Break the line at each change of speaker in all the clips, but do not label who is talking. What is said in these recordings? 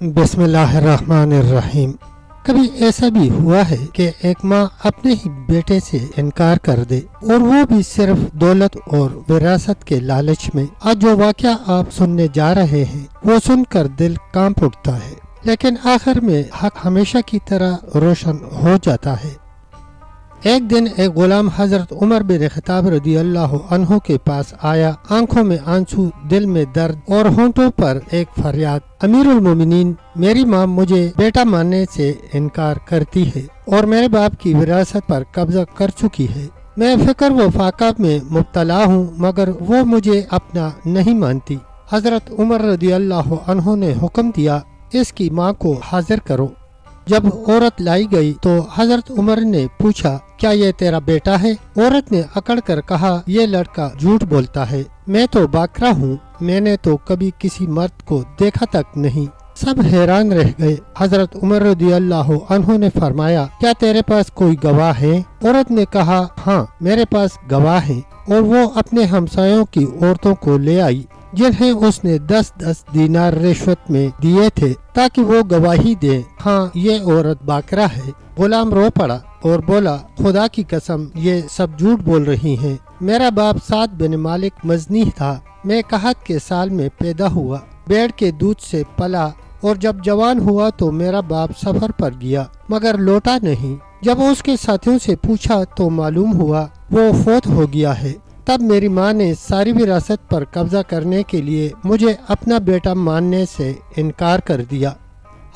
बिस्मिल्लाहिर्रहमानिर्रहीम। कभी ऐसा भी हुआ है कि एक माँ अपने ही बेटे से इनकार कर दे, और वो भी सिर्फ दौलत और विरासत के लालच में। आज जो वाक़या आप सुनने जा रहे हैं वो सुनकर दिल कांप उठता है, लेकिन आखिर में हक हमेशा की तरह रोशन हो जाता है। एक दिन एक गुलाम हजरत उमर बिन खत्ताब रदी अल्लाह अन्हु के पास आया। आंखों में आंसू, दिल में दर्द और होंठों पर एक फरियाद, अमीरुल मोमिनीन, मेरी माँ मुझे बेटा मानने से इनकार करती है और मेरे बाप की विरासत पर कब्जा कर चुकी है। मैं फिक्र व फाका में मुब्तला हूँ, मगर वो मुझे अपना नहीं मानती। हजरत उमर रदी अल्लाह अन्हु ने हुक्म दिया, इसकी माँ को हाजिर करो। जब औरत लाई गई तो हजरत उमर ने पूछा, क्या ये तेरा बेटा है? औरत ने अकड़ कर कहा, ये लड़का झूठ बोलता है, मैं तो बाकरा हूँ, मैंने तो कभी किसी मर्द को देखा तक नहीं। सब हैरान रह गए। हजरत उमर रदी अल्लाह अन्हु ने फरमाया, क्या तेरे पास कोई गवाह है? औरत ने कहा, हाँ मेरे पास गवाह है। और वो अपने हमसायों की औरतों को ले आई, जिन्हें उसने 10-10 दीनार रिश्वत में दिए थे ताकि वो गवाही दे, हाँ ये औरत बाकरा है। गुलाम रो पड़ा और बोला, खुदा की कसम ये सब झूठ बोल रही हैं। मेरा बाप साद बिन मालिक मजनी था। मैं कहत के साल में पैदा हुआ, भेड़ के दूध से पला, और जब जवान हुआ तो मेरा बाप सफर पर गया मगर लौटा नहीं। जब उसके साथियों से पूछा तो मालूम हुआ वो फौत हो गया है। तब मेरी माँ ने सारी विरासत पर कब्जा करने के लिए मुझे अपना बेटा मानने से इनकार कर दिया।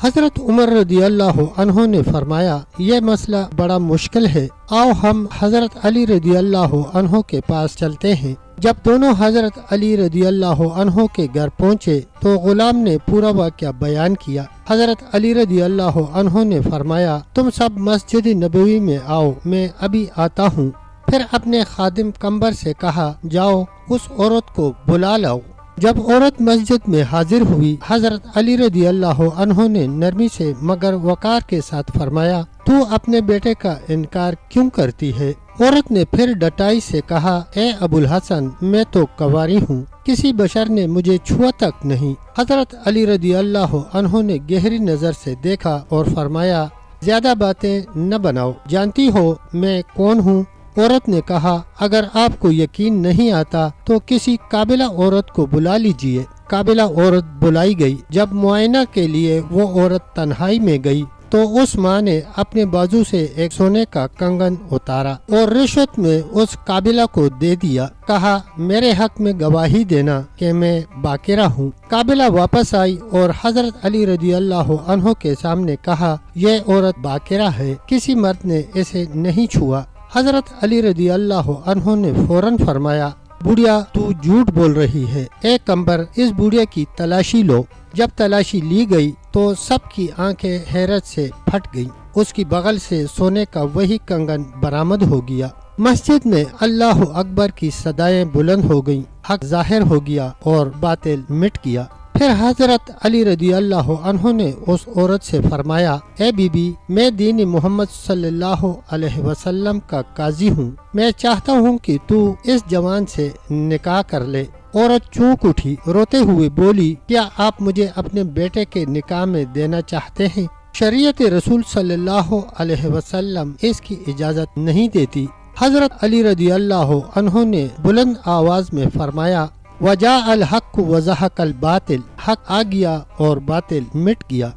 हजरत उमर रदी अल्लाह अन्हु ने फरमाया, ये मसला बड़ा मुश्किल है, आओ हम हजरत अली रदी अल्लाह अन्हु के पास चलते हैं। जब दोनों हजरत अली रदी अल्लाह अन्हु के घर पहुँचे तो गुलाम ने पूरा वाक़या बयान किया। हजरत अली रदी अल्लाह अन्हु ने फरमाया, तुम सब मस्जिद नबवी में आओ, मैं अभी आता हूँ। फिर अपने खादिम कंबर से कहा, जाओ उस औरत को बुला लाओ। जब औरत मस्जिद में हाजिर हुई, हजरत अली रदी अल्लाह अन्हु ने नरमी से मगर वकार के साथ फरमाया, तू अपने बेटे का इनकार क्यों करती है? औरत ने फिर डटाई से कहा, ए अबुल हसन, मैं तो कंवारी हूँ, किसी बशर ने मुझे छुआ तक नहीं। हजरत अली रदी अल्लाह अन्हु ने गहरी नजर से देखा और फरमाया, ज्यादा बातें न बनाओ, जानती हो मैं कौन हूँ? औरत ने कहा, अगर आपको यकीन नहीं आता तो किसी काबिला औरत को बुला लीजिए। काबिला औरत बुलाई गई। जब मुआयना के लिए वो औरत तन्हाई में गई तो उस माँ ने अपने बाजू से एक सोने का कंगन उतारा और रिश्वत में उस काबिला को दे दिया। कहा, मेरे हक में गवाही देना कि मैं बाकिरा हूँ। काबिला वापस आई और हजरत अली रदी अल्लाह अन्हु के सामने कहा, ये औरत बाकिरा है, किसी मर्द ने इसे नहीं छुआ। हजरत अली रदी अल्लाह अन्हु ने फौरन फरमाया, बुढ़िया तू झूठ बोल रही है, ए कंबर इस बुढ़िया की तलाशी लो। जब तलाशी ली गई तो सबकी आंखें हैरत से फट गईं। उसकी बगल से सोने का वही कंगन बरामद हो गया। मस्जिद में अल्लाह अकबर की सदाएं बुलंद हो गईं, हक जाहिर हो गया और बातिल मिट गया। फिर हजरत अली रदी अल्लाह अन्हु ने उस औरत से फरमाया, ए बीबी, मैं दीन मोहम्मद सल्लल्लाहु अलैहि वसल्लम का काजी हूँ, मैं चाहता हूँ कि तू इस जवान से निकाह कर ले। औरत चूक उठी, रोते हुए बोली, क्या आप मुझे अपने बेटे के निकाह में देना चाहते हैं? शरीयत रसूल सल्लल्लाहु अलैहि वसल्लम इसकी इजाजत नहीं देती। हजरत अली रदी अल्लाह अन्हु ने बुलंद आवाज में फरमाया, वजा अल हक वज़हक़ल बातिल, हक आ गया और बातिल मिट गया।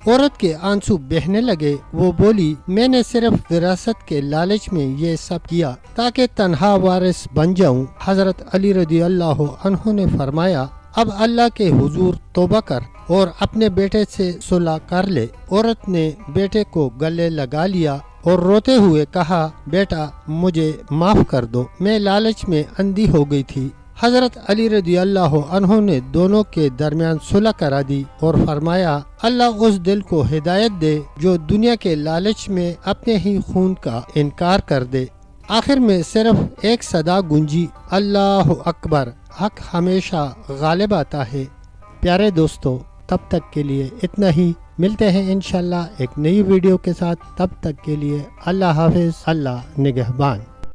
औरत के आंसू बहने लगे। वो बोली, मैंने सिर्फ विरासत के लालच में ये सब किया ताकि तन्हा वारिस बन जाऊं। हजरत अली रदी अल्लाह अन्हु ने फरमाया, अब अल्लाह के हुजूर तौबा कर और अपने बेटे से सुलह कर ले। औरत ने बेटे को गले लगा लिया और रोते हुए कहा, बेटा मुझे माफ कर दो, मैं लालच में अंधी हो गई थी। हजरत अली रदी अल्लाह अन्हु ने दोनों के दरमियान सुलह करा दी और फरमाया, अल्लाह उस दिल को हिदायत दे जो दुनिया के लालच में अपने ही खून का इनकार कर दे। आखिर में सिर्फ एक सदा गूंजी, अल्लाह अकबर, हक हमेशा गालिब आता है। प्यारे दोस्तों, तब तक के लिए इतना ही। मिलते हैं इंशाल्लाह एक नई वीडियो के साथ। तब तक के लिए अल्लाह हाफिज, अल्लाह निगहबान।